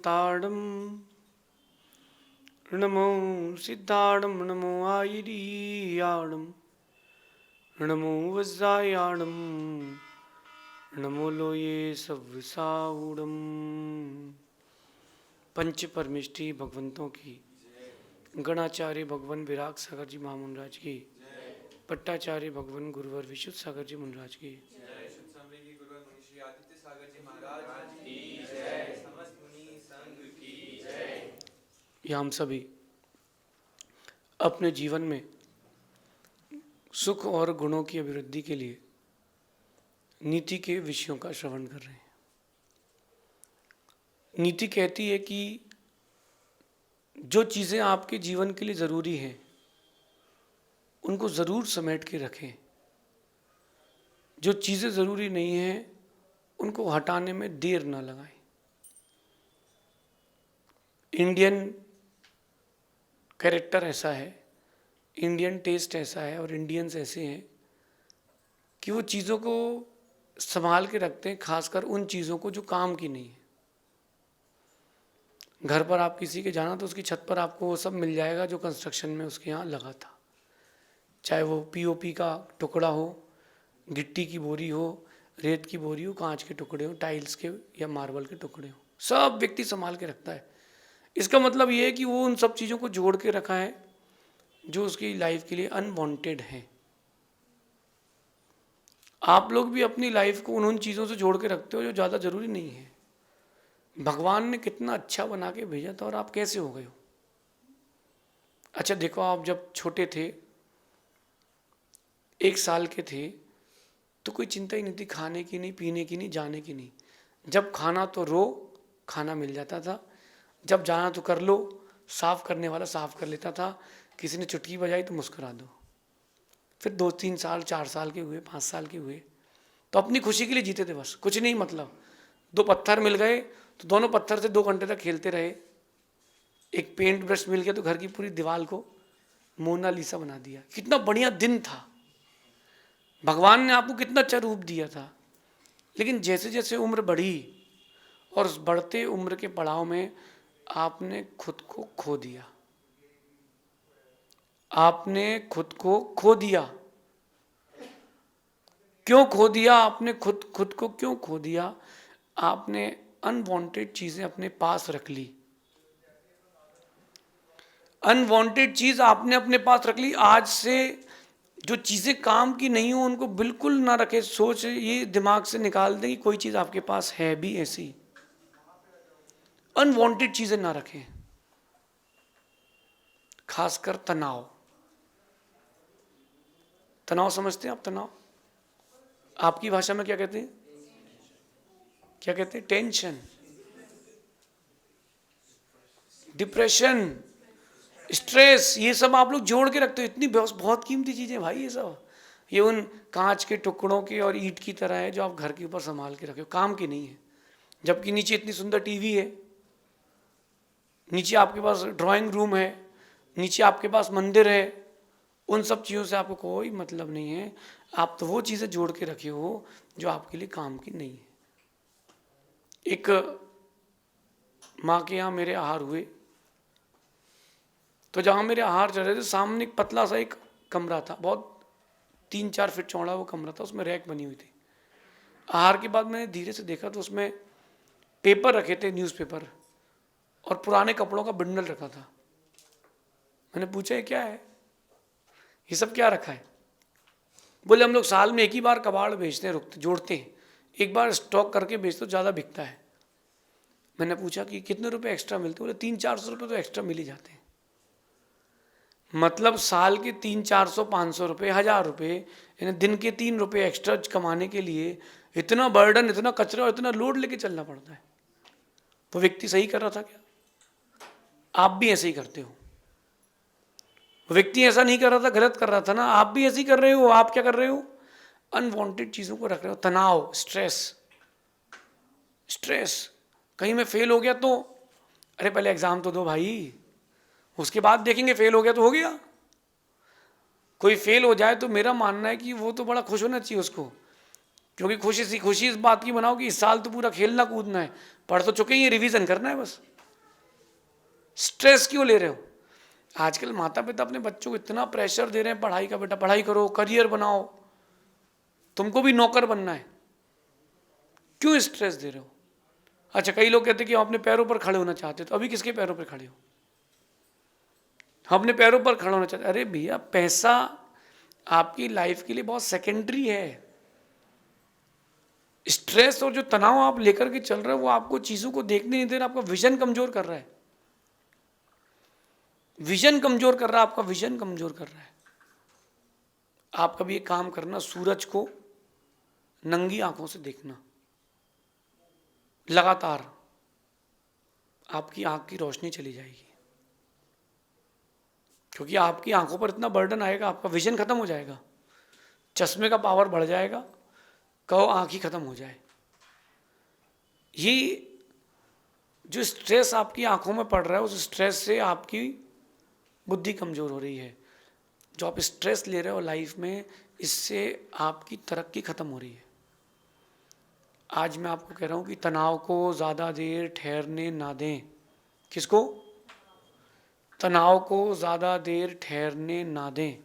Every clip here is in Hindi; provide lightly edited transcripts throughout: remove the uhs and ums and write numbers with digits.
ताड़म नमो सिद्धाड़म नमो आयिरीयाणम नमो वज्रायाणम नमो लोये सव्विसाऊणम। पंच परमिष्टि भगवंतों की, गणाचार्य भगवान विराग सागर जी महामुनराज की, पट्टाचार्य भगवान गुरुवर विशुद्ध सागर जी मुनराज की, या हम सभी अपने जीवन में सुख और गुणों की अभिवृद्धि के लिए नीति के विषयों का श्रवण कर रहे हैं। नीति कहती है कि जो चीज़ें आपके जीवन के लिए ज़रूरी हैं उनको ज़रूर समेट के रखें, जो चीज़ें ज़रूरी नहीं हैं उनको हटाने में देर ना लगाएं। इंडियन कैरेक्टर ऐसा है, इंडियन टेस्ट ऐसा है और इंडियंस ऐसे हैं कि वो चीज़ों को संभाल के रखते हैं, खासकर उन चीज़ों को जो काम की नहीं है। घर पर आप किसी के जाना तो उसकी छत पर आपको वो सब मिल जाएगा जो कंस्ट्रक्शन में उसके यहाँ लगा था, चाहे वो पीओपी का टुकड़ा हो, गिट्टी की बोरी हो, रेत की बोरी हो, कांच के टुकड़े हो, टाइल्स के या मार्बल के टुकड़े हो, सब व्यक्ति संभाल के रखता है। इसका मतलब ये है कि वो उन सब चीज़ों को जोड़ के रखा है जो उसकी लाइफ के लिए अनवांटेड है। आप लोग भी अपनी लाइफ को उन चीज़ों से जोड़ के रखते हो जो ज़्यादा ज़रूरी नहीं है। भगवान ने कितना अच्छा बना के भेजा था और आप कैसे हो गए हो। अच्छा देखो, आप जब छोटे थे, 1 साल के थे, तो कोई चिंता ही नहीं थी खाने की नहीं, पीने की नहीं, जाने की नहीं। जब खाना तो रो, खाना मिल जाता था। जब जाना तो कर लो, साफ करने वाला साफ कर लेता था। किसी ने चुटकी बजाई तो मुस्कुरा दो। फिर 2-3 साल, 4 साल के हुए, 5 साल के हुए तो अपनी खुशी के लिए जीते थे बस, कुछ नहीं। मतलब 2 पत्थर मिल गए तो दोनों पत्थर से 2 घंटे तक खेलते रहे। एक पेंट ब्रश मिल गया तो घर की पूरी दीवार को मोनालिसा बना दिया। कितना बढ़िया दिन था। भगवान ने आपको कितना अच्छा रूप दिया था। लेकिन जैसे जैसे उम्र बढ़ी और उस बढ़ते उम्र के पड़ाव में आपने खुद को खो दिया। आपने खुद को खो दिया। क्यों खो दिया आपने? खुद को क्यों खो दिया? आपने अनवांटेड चीजें अपने पास रख ली। अनवांटेड चीज आपने अपने पास रख ली। आज से जो चीजें काम की नहीं हो उनको बिल्कुल ना रखे। सोच ये दिमाग से निकाल दें कि कोई चीज आपके पास है भी ऐसी। अनवांटेड चीजें ना रखें। खासकर तनाव। तनाव समझते हैं आप? तनाव आपकी भाषा में क्या कहते हैं? क्या कहते हैं? टेंशन, डिप्रेशन, स्ट्रेस, ये सब आप लोग जोड़ के रखते हो। इतनी बहुत कीमती चीजें भाई ये सब। ये उन कांच के टुकड़ों के और ईंट की तरह है जो आप घर के ऊपर संभाल के रखे हो, काम की नहीं है। जबकि नीचे इतनी सुंदर टीवी है, नीचे आपके पास ड्राइंग रूम है, नीचे आपके पास मंदिर है। उन सब चीज़ों से आपको कोई मतलब नहीं है। आप तो वो चीज़ें जोड़ के रखे हो जो आपके लिए काम की नहीं है। एक माँ के यहाँ मेरे आहार हुए, तो जहाँ मेरे आहार चल रहे थे सामने एक पतला सा एक कमरा था, बहुत 3-4 फीट चौड़ा वो कमरा था। उसमें रैक बनी हुई थी। आहार के बाद मैंने धीरे से देखा तो उसमें पेपर रखे थे, न्यूज़पेपर, और पुराने कपड़ों का बंडल रखा था। मैंने पूछा ये क्या है, ये सब क्या रखा है? बोले हम लोग साल में एक ही बार कबाड़ बेचते हैं, रुकते जोड़ते हैं, एक बार स्टॉक करके बेचते तो ज़्यादा बिकता है। मैंने पूछा कि कितने रुपए एक्स्ट्रा मिलते? बोले 300-400 रुपये तो एक्स्ट्रा मिल ही जाते हैं। मतलब साल के 300-400-500 रुपये, 1000 रुपये, यानी दिन के 3 रुपये एक्स्ट्रा कमाने के लिए इतना बर्डन, इतना कचरा और इतना लोड लेके चलना पड़ता है। वो व्यक्ति सही कर रहा था क्या? आप भी ऐसे ही करते हो। व्यक्ति ऐसा नहीं कर रहा था, गलत कर रहा था ना? आप भी ऐसे ही कर रहे हो। आप क्या कर रहे हो? अनवांटेड चीजों को रख रहे हो। तनाव, स्ट्रेस। कहीं मैं फेल हो गया तो अरे पहले एग्जाम तो दो भाई, उसके बाद देखेंगे। फेल हो गया तो हो गया। कोई फेल हो जाए तो मेरा मानना है कि वो तो बड़ा खुश होना चाहिए उसको क्योंकि खुशी इस बात की बनाओ कि इस साल तो पूरा खेलना कूदना है, पढ़ तो चुके ही, रिवीजन करना है बस। स्ट्रेस क्यों ले रहे हो? आजकल माता पिता अपने बच्चों को इतना प्रेशर दे रहे हैं पढ़ाई का, बेटा पढ़ाई करो, करियर बनाओ, तुमको भी नौकर बनना है, क्यों स्ट्रेस दे रहे हो? अच्छा, कई लोग कहते हैं कि हम अपने पैरों पर खड़े होना चाहते हो, तो अभी किसके पैरों पर खड़े हो? हम अपने पैरों पर खड़े होना चाहते। अरे भैया, पैसा आपकी लाइफ के लिए बहुत सेकेंडरी है। स्ट्रेस और जो तनाव आप लेकर के चल रहे हो वो आपको चीजों को देखने नहीं दे रहा, आपका विजन कमजोर कर रहा है, विजन कमजोर कर रहा है, आपका विजन कमजोर कर रहा है। आप कभी एक काम करना, सूरज को नंगी आंखों से देखना लगातार, आपकी आंख की रोशनी चली जाएगी, क्योंकि आपकी आंखों पर इतना बर्डन आएगा, आपका विजन खत्म हो जाएगा, चश्मे का पावर बढ़ जाएगा, कहो आंख ही खत्म हो जाए। ये जो स्ट्रेस आपकी आंखों में पड़ रहा है, उस स्ट्रेस से आपकी बुद्धि कमजोर हो रही है। जो आप स्ट्रेस ले रहे हो लाइफ में, इससे आपकी तरक्की खत्म हो रही है। आज मैं आपको कह रहा हूं कि तनाव को ज़्यादा देर ठहरने ना दें। किसको? तनाव को ज़्यादा देर ठहरने ना दें।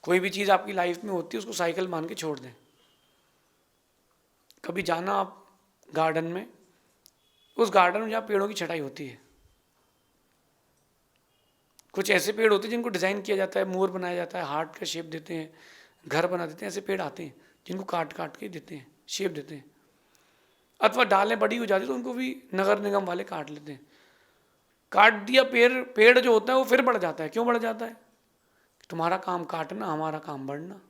कोई भी चीज़ आपकी लाइफ में होती है उसको साइकिल मान के छोड़ दें। कभी जाना आप गार्डन में, उस गार्डन में जहाँ पेड़ों की छटाई होती है, कुछ ऐसे पेड़ होते हैं जिनको डिज़ाइन किया जाता है, मोर बनाया जाता है, हार्ट का शेप देते हैं, घर बना देते हैं, ऐसे पेड़ आते हैं जिनको काट काट के देते हैं, शेप देते हैं। अथवा डालें बड़ी हो जाती तो उनको भी नगर निगम वाले काट लेते हैं। काट दिया, पेड़ जो होता है वो फिर बढ़ जाता है। क्यों बढ़ जाता है? तुम्हारा काम काटना, हमारा काम बढ़ना।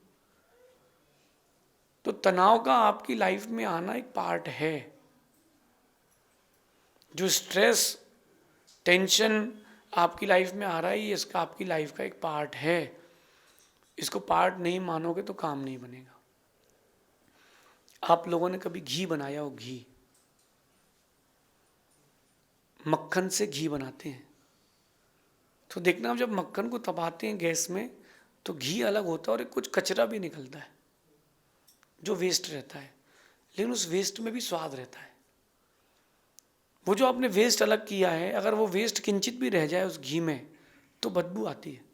तो तनाव का आपकी लाइफ में आना एक पार्ट है। जो स्ट्रेस, टेंशन आपकी लाइफ में आ रहा है, ये इसका आपकी लाइफ का एक पार्ट है। इसको पार्ट नहीं मानोगे तो काम नहीं बनेगा। आप लोगों ने कभी घी बनाया हो? घी, मक्खन से घी बनाते हैं तो देखना, जब मक्खन को तपाते हैं गैस में तो घी अलग होता है और एक कुछ कचरा भी निकलता है जो वेस्ट रहता है, लेकिन उस वेस्ट में भी स्वाद रहता है। वो जो आपने वेस्ट अलग किया है, अगर वो वेस्ट किंचित भी रह जाए उस घी में तो बदबू आती है।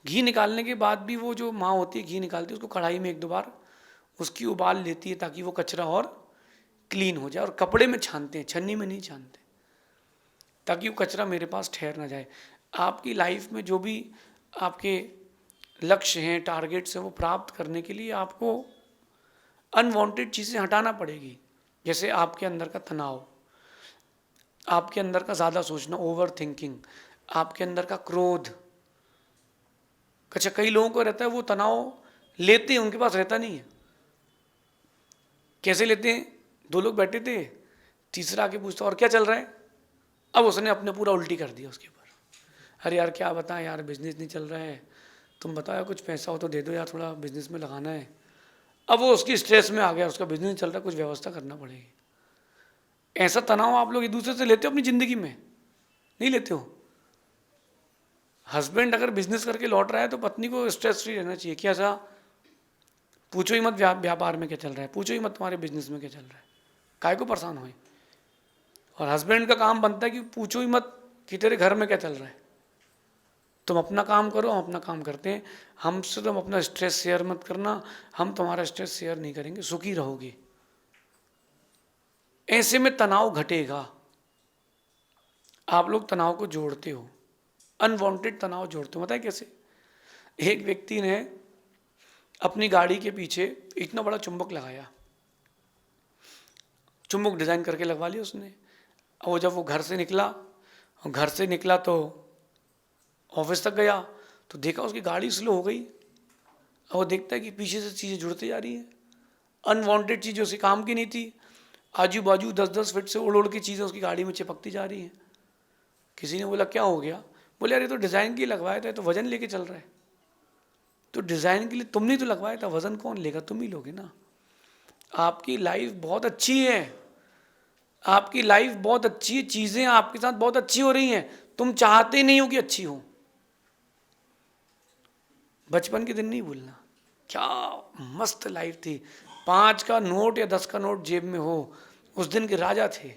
घी निकालने के बाद भी वो जो माँ होती है घी निकालती है, उसको कढ़ाई में एक दो बार उसकी उबाल लेती है ताकि वो कचरा और क्लीन हो जाए, और कपड़े में छानते हैं, छन्नी में नहीं छानते, ताकि वो कचरा मेरे पास ठहर ना जाए। आपकी लाइफ में जो भी आपके लक्ष्य हैं, टारगेट्स हैं, वो प्राप्त करने के लिए आपको अनवांटेड चीज़ें हटाना पड़ेगी। जैसे आपके अंदर का तनाव, आपके अंदर का ज़्यादा सोचना, ओवर थिंकिंग, आपके अंदर का क्रोध। अच्छा, कई लोगों को रहता है, वो तनाव लेते हैं, उनके पास रहता नहीं है। कैसे लेते हैं? दो लोग बैठे थे, तीसरा आके पूछता और क्या चल रहा है, अब उसने अपने पूरा उल्टी कर दिया उसके ऊपर। अरे यार क्या बताएं यार, बिजनेस नहीं चल रहा है, तुम बताओ कुछ पैसा हो तो दे दो यार, थोड़ा बिजनेस में लगाना है। अब वो उसकी स्ट्रेस में आ गया, उसका बिजनेस नहीं चल रहा, कुछ व्यवस्था करना पड़ेगी। ऐसा तनाव आप लोग एक दूसरे से लेते हो अपनी ज़िंदगी में? नहीं लेते हो। हस्बैंड अगर बिजनेस करके लौट रहा है तो पत्नी को स्ट्रेस फ्री रहना चाहिए कि ऐसा पूछो ही मत व्यापार में क्या चल रहा है, पूछो ही मत तुम्हारे बिजनेस में क्या चल रहा है, काहे को परेशान होए। और हस्बैंड का काम बनता है कि पूछो ही मत कि तेरे घर में क्या चल रहा है, तुम अपना काम करो, हम अपना काम करते हैं, हमसे तुम अपना स्ट्रेस शेयर मत करना, हम तुम्हारा स्ट्रेस शेयर नहीं करेंगे, सुखी रहोगे। ऐसे में तनाव घटेगा। आप लोग तनाव को जोड़ते हो, अनवांटेड तनाव जोड़ते हो। पता है कैसे? एक व्यक्ति ने अपनी गाड़ी के पीछे इतना बड़ा चुंबक लगाया, चुंबक डिज़ाइन करके लगवा लिया उसने। और जब वो घर से निकला तो ऑफिस तक गया तो देखा उसकी गाड़ी स्लो हो गई। और वो देखता है कि पीछे से चीज़ें जुड़ती जा रही हैं, अनवांटेड चीज़ें उसकी काम की नहीं थी, आजू बाजू 10-10 फीट से उड़ उड़ की चीज़ें उसकी गाड़ी में चिपकती जा रही हैं। किसी ने बोला क्या हो गया? बोले यार ये तो डिज़ाइन के लिए लगवाया था, तो वजन लेके चल रहा है। तो डिज़ाइन के लिए तुमने ही तो लगवाया था, वजन कौन लेगा? तुम ही लोगे ना। आपकी लाइफ बहुत अच्छी है, आपकी लाइफ बहुत अच्छी है, चीज़ें आपके साथ बहुत अच्छी हो रही हैं, तुम चाहते नहीं हो कि अच्छी हो। बचपन के दिन नहीं भूलना, क्या मस्त लाइफ थी। 5 का नोट या 10 का नोट जेब में हो, उस दिन के राजा थे।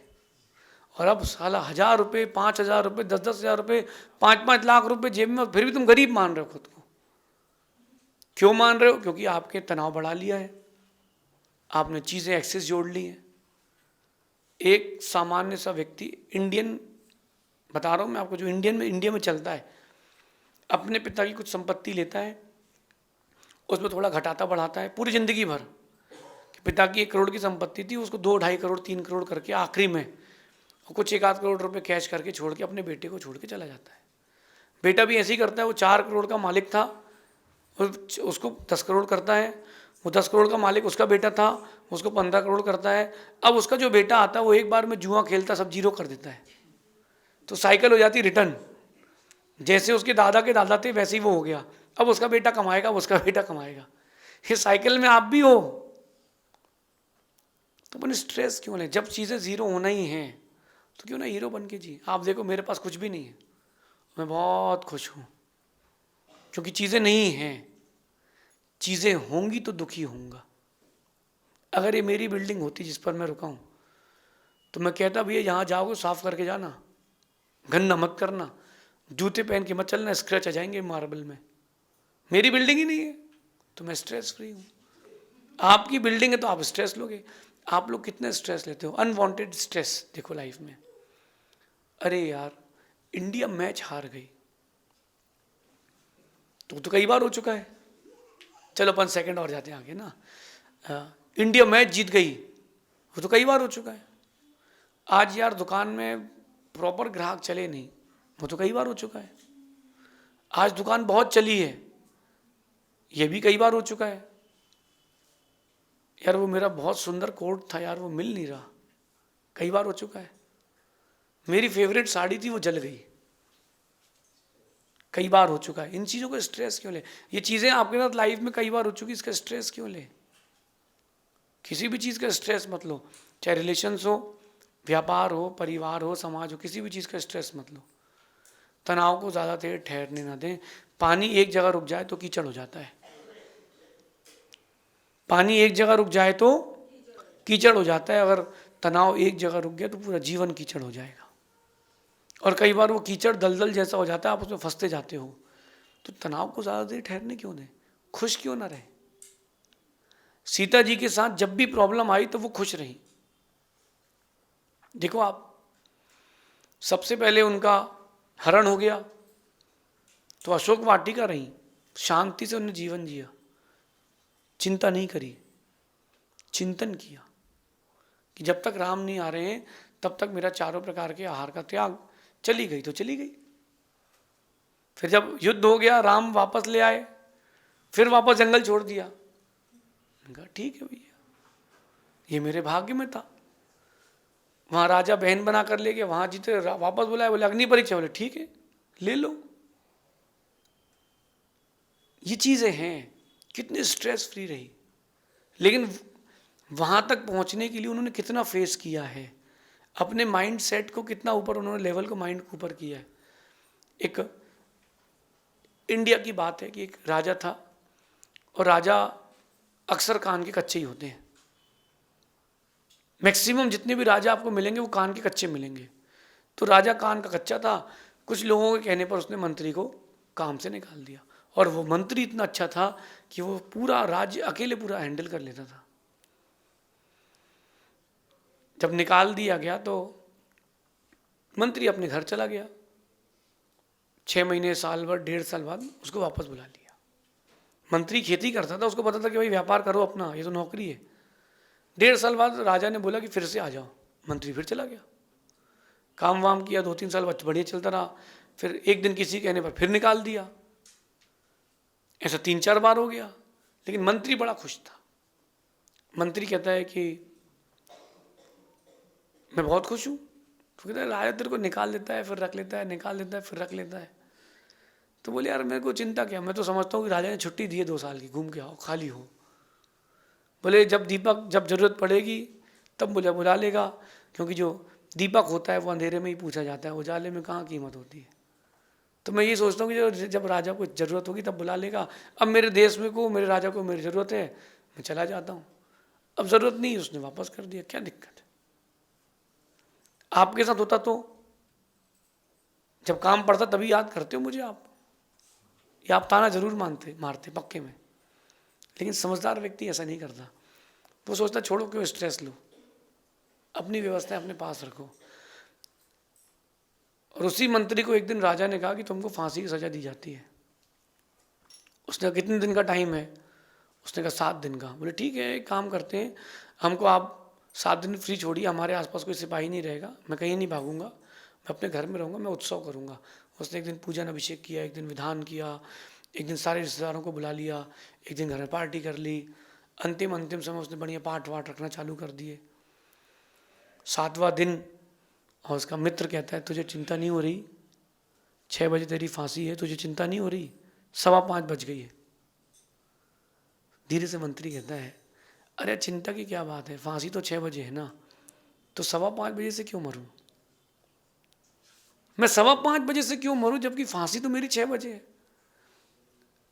और अब साला 1000 रुपये, 5000 रुपये, 10-10 हजार रुपये, 5-5 लाख रुपए जेब में, और फिर भी तुम गरीब मान रहे हो खुद को। क्यों मान रहे हो? क्योंकि आपके तनाव बढ़ा लिया है, आपने चीज़ें एक्सेस जोड़ ली हैं। एक सामान्य सा व्यक्ति, इंडियन बता रहा हूँ मैं आपको, जो इंडिया में चलता है, अपने पिता की कुछ संपत्ति लेता है, उसमें थोड़ा घटाता बढ़ाता है पूरी ज़िंदगी भर। कि पिता की 1 करोड़ की संपत्ति थी, उसको 2-2.5 करोड़ 3 करोड़ करके आखिरी में कुछ 1-8 करोड़ रुपए कैश करके छोड़ के अपने बेटे को छोड़ के चला जाता है। बेटा भी ऐसे ही करता है, वो 4 करोड़ का मालिक था, उसको 10 करोड़ करता है। वो 10 करोड़ का मालिक उसका बेटा था, उसको 15 करोड़ करता है। अब उसका जो बेटा आता है वो एक बार में जुआ खेलता, सब जीरो कर देता है, तो साइकिल हो जाती रिटर्न। जैसे उसके दादा के दादा थे वैसे ही वो हो गया। अब उसका बेटा कमाएगा, उसका बेटा कमाएगा, ये साइकिल में आप भी हो। तो अपन स्ट्रेस क्यों लें? जब चीज़ें ज़ीरो होना ही हैं तो क्यों ना हीरो बन के जी। आप देखो मेरे पास कुछ भी नहीं है, मैं बहुत खुश हूँ, क्योंकि चीज़ें नहीं हैं। चीज़ें होंगी तो दुखी होऊंगा। अगर ये मेरी बिल्डिंग होती जिस पर मैं रुका हूँ, तो मैं कहता भैया यहाँ जाओगे साफ करके जाना, गंदा मत करना, जूते पहन के मत चलना, स्क्रैच आ जाएंगे मार्बल में। मेरी बिल्डिंग ही नहीं है तो मैं स्ट्रेस फ्री हूँ। आपकी बिल्डिंग है तो आप स्ट्रेस लोगे। आप लोग कितने स्ट्रेस लेते हो, अनवांटेड स्ट्रेस। देखो लाइफ में, अरे यार इंडिया मैच हार गई, तो कई बार हो चुका है। चलो 5 सेकंड और जाते हैं आगे ना। इंडिया मैच जीत गई, वो तो कई बार हो चुका है। आज यार दुकान में प्रॉपर ग्राहक चले नहीं, वो तो कई बार हो चुका है। आज दुकान बहुत चली है, ये भी कई बार हो चुका है। यार वो मेरा बहुत सुंदर कोट था यार, वो मिल नहीं रहा, कई बार हो चुका है। मेरी फेवरेट साड़ी थी, वो जल गई, कई बार हो चुका है। इन चीज़ों का स्ट्रेस क्यों ले? ये चीज़ें आपके साथ लाइफ में कई बार हो चुकी, इसका स्ट्रेस क्यों ले? किसी भी चीज़ का स्ट्रेस मत लो, चाहे रिलेशंस हो, व्यापार हो, परिवार हो, समाज हो, किसी भी चीज़ का स्ट्रेस मत लो। तनाव को ज़्यादा देर ठहरने ना दें। पानी एक जगह रुक जाए तो कीचड़ हो जाता है। पानी एक जगह रुक जाए तो कीचड़ हो जाता है। अगर तनाव एक जगह रुक गया तो पूरा जीवन कीचड़ हो जाएगा। और कई बार वो कीचड़ दलदल जैसा हो जाता है, आप उसमें फंसते जाते हो। तो तनाव को ज़्यादा देर ठहरने क्यों दें? खुश क्यों ना रहे? सीता जी के साथ जब भी प्रॉब्लम आई तो वो खुश रही। देखो आप, सबसे पहले उनका हरण हो गया तो अशोक वाटिका रही, शांति से उन्हें जीवन जिया, चिंता नहीं करी, चिंतन किया कि जब तक राम नहीं आ रहे हैं तब तक मेरा चारों प्रकार के आहार का त्याग। चली गई तो चली गई। फिर जब युद्ध हो गया, राम वापस ले आए, फिर वापस जंगल छोड़ दिया। कहा ठीक है भैया, ये मेरे भाग्य में था। वहां राजा बहन बना कर ले गया, वहां जीते वापस बुलाए, बोले अग्नि परीक्षा, बोले ठीक है ले लो। ये चीजें हैं, कितने स्ट्रेस फ्री रही। लेकिन वहां तक पहुंचने के लिए उन्होंने कितना फेस किया है, अपने माइंड सेट को कितना ऊपर उन्होंने लेवल को माइंड को ऊपर किया है। एक इंडिया की बात है कि एक राजा था, और राजा अक्सर कान के कच्चे ही होते हैं। मैक्सिमम जितने भी राजा आपको मिलेंगे वो कान के कच्चे मिलेंगे। तो राजा कान का कच्चा था, कुछ लोगों के कहने पर उसने मंत्री को काम से निकाल दिया। और वो मंत्री इतना अच्छा था कि वो पूरा राज्य अकेले पूरा हैंडल कर लेता था। जब निकाल दिया गया तो मंत्री अपने घर चला गया। 6 महीने, साल भर, 1.5 साल बाद उसको वापस बुला लिया। मंत्री खेती करता था, उसको पता था कि भाई व्यापार करो अपना, ये तो नौकरी है। 1.5 साल बाद राजा ने बोला कि फिर से आ जाओ। मंत्री फिर चला गया, काम वाम किया, 2-3 साल बढ़िया चलता रहा। फिर एक दिन किसी कहने पर फिर निकाल दिया। ऐसा 3-4 बार हो गया, लेकिन मंत्री बड़ा खुश था। मंत्री कहता है कि मैं बहुत खुश हूँ। तो कहता है राजा तेरे को निकाल देता है फिर रख लेता है, निकाल देता है फिर रख लेता है। तो बोले यार मेरे को चिंता क्या, मैं तो समझता हूँ कि राजा ने छुट्टी दी है 2 साल की, घूम के आओ, खाली हो। बोले जब जरूरत पड़ेगी तब मुझे बुला लेगा, क्योंकि जो दीपक होता है वो अंधेरे में ही पूछा जाता है, उजाले में कहाँ कीमत होती है। तो मैं ये सोचता हूँ कि जब राजा को ज़रूरत होगी तब बुला लेगा। अब मेरे देश में को मेरे राजा को मेरी ज़रूरत है, मैं चला जाता हूँ। अब ज़रूरत नहीं, उसने वापस कर दिया, क्या दिक्कत है? आपके साथ होता तो जब काम पड़ता तभी याद करते हो मुझे आप, या आप ताना जरूर मारते पक्के में। लेकिन समझदार व्यक्ति ऐसा नहीं करता, वो सोचता छोड़ो, क्यों स्ट्रेस लो, अपनी व्यवस्था अपने पास रखो। और उसी मंत्री को एक दिन राजा ने कहा कि तुमको फांसी की सजा दी जाती है। उसने कहा कितने दिन का टाइम है? उसने कहा 7 दिन का। बोले ठीक है, एक काम करते हैं, हमको आप 7 दिन फ्री छोड़िए, हमारे आसपास कोई सिपाही नहीं रहेगा, मैं कहीं नहीं भागूंगा, मैं अपने घर में रहूँगा, मैं उत्सव करूँगा। उसने एक दिन पूजन अभिषेक किया, एक दिन विधान किया, एक दिन सारे रिश्तेदारों को बुला लिया, एक दिन घर में पार्टी कर ली। अंतिम समय उसने बढ़िया पाठ वाठ रखना चालू कर दिए। 7वां दिन, और उसका मित्र कहता है तुझे चिंता नहीं हो रही, 6 बजे तेरी फांसी है, तुझे चिंता नहीं हो रही, 5:15 बज गई है। धीरे से मंत्री कहता है अरे चिंता की क्या बात है, फांसी तो 6 बजे है ना, तो 5:15 बजे से क्यों मरूं? मैं 5:15 बजे से क्यों मरूं, जबकि फांसी तो मेरी 6 बजे है।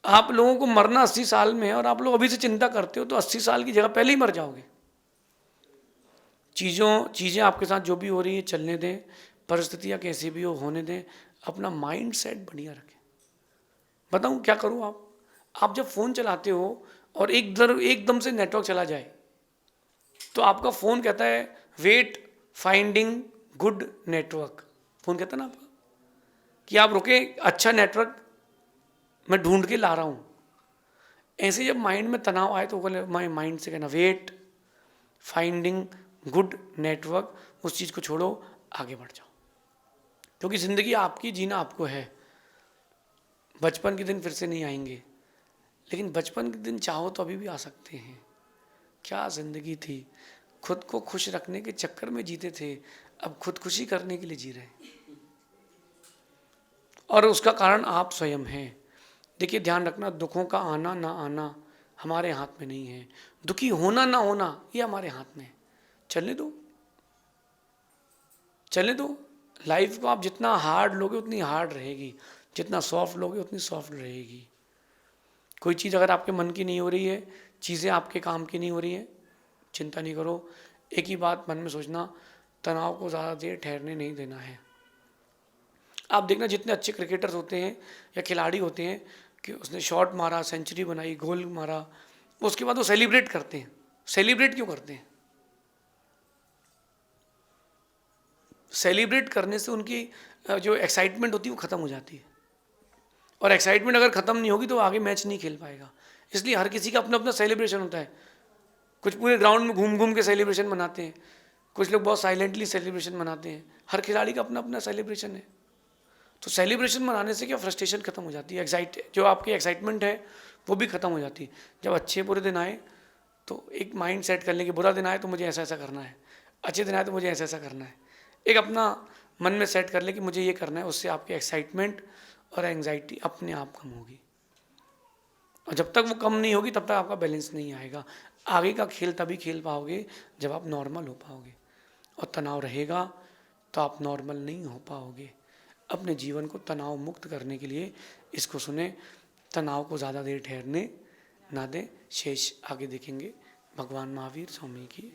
आप लोगों को मरना 80 साल में है और आप लोग अभी से चिंता करते हो, तो 80 साल की जगह पहले ही मर जाओगे। चीज़ें आपके साथ जो भी हो रही है चलने दें, परिस्थितियाँ कैसी भी हो होने दें, अपना माइंड सेट बढ़िया रखें। बताऊँ क्या करूँ? आप जब फ़ोन चलाते हो और एकदम से नेटवर्क चला जाए, तो आपका फ़ोन कहता है wait finding good network. Phone कहता है ना आपका कि आप रुके, अच्छा नेटवर्क मैं ढूंढ के ला रहा हूँ। ऐसे जब माइंड में तनाव आए तो माइंड से कहना वेट फाइंडिंग गुड नेटवर्क, उस चीज़ को छोड़ो, आगे बढ़ जाओ। क्योंकि ज़िंदगी आपकी, जीना आपको है। बचपन के दिन फिर से नहीं आएंगे, लेकिन बचपन के दिन चाहो तो अभी भी आ सकते हैं। क्या ज़िंदगी थी, खुद को खुश रखने के चक्कर में जीते थे, अब खुदकुशी करने के लिए जी रहे हैं, और उसका कारण आप स्वयं हैं। देखिए ध्यान रखना, दुखों का आना ना आना हमारे हाथ में नहीं है, दुखी होना ना होना ये हमारे हाथ में है। चलने दो, चलने दो। लाइफ को आप जितना हार्ड लोगे उतनी हार्ड रहेगी, जितना सॉफ्ट लोगे उतनी सॉफ्ट रहेगी। कोई चीज़ अगर आपके मन की नहीं हो रही है, चीज़ें आपके काम की नहीं हो रही है, चिंता नहीं करो। एक ही बात मन में सोचना, तनाव को ज़्यादा देर ठहरने नहीं देना है। आप देखना जितने अच्छे क्रिकेटर्स होते हैं या खिलाड़ी होते हैं कि उसने शॉट मारा, सेंचुरी बनाई, गोल मारा, उसके बाद वो सेलिब्रेट करते हैं। सेलिब्रेट क्यों करते हैं? सेलिब्रेट करने से उनकी जो एक्साइटमेंट होती है वो ख़त्म हो जाती है, और एक्साइटमेंट अगर ख़त्म नहीं होगी तो आगे मैच नहीं खेल पाएगा। इसलिए हर किसी का अपना अपना सेलिब्रेशन होता है। कुछ पूरे ग्राउंड में घूम घूम के सेलिब्रेशन मनाते हैं, कुछ लोग बहुत साइलेंटली सेलिब्रेशन मनाते हैं। हर खिलाड़ी का अपना अपना सेलिब्रेशन है। तो सेलिब्रेशन मनाने से क्या, फ्रस्ट्रेशन खत्म हो जाती है, जो आपकी एक्साइटमेंट है वो भी खत्म हो जाती है। जब अच्छे बुरे दिन आए तो एक माइंड सेट कर लें कि बुरा दिन आए तो मुझे ऐसा ऐसा करना है, अच्छे दिन आए तो मुझे ऐसा ऐसा करना है। एक अपना मन में सेट कर ले कि मुझे ये करना है, उससे आपकी एक्साइटमेंट और एंग्जाइटी अपने आप कम होगी। और जब तक वो कम नहीं होगी तब तक आपका बैलेंस नहीं आएगा। आगे का खेल तभी खेल पाओगे जब आप नॉर्मल हो पाओगे, और तनाव रहेगा तो आप नॉर्मल नहीं हो पाओगे। अपने जीवन को तनाव मुक्त करने के लिए इसको सुने, तनाव को ज़्यादा देर ठहरने ना दें। शेष आगे देखेंगे। भगवान महावीर स्वामी की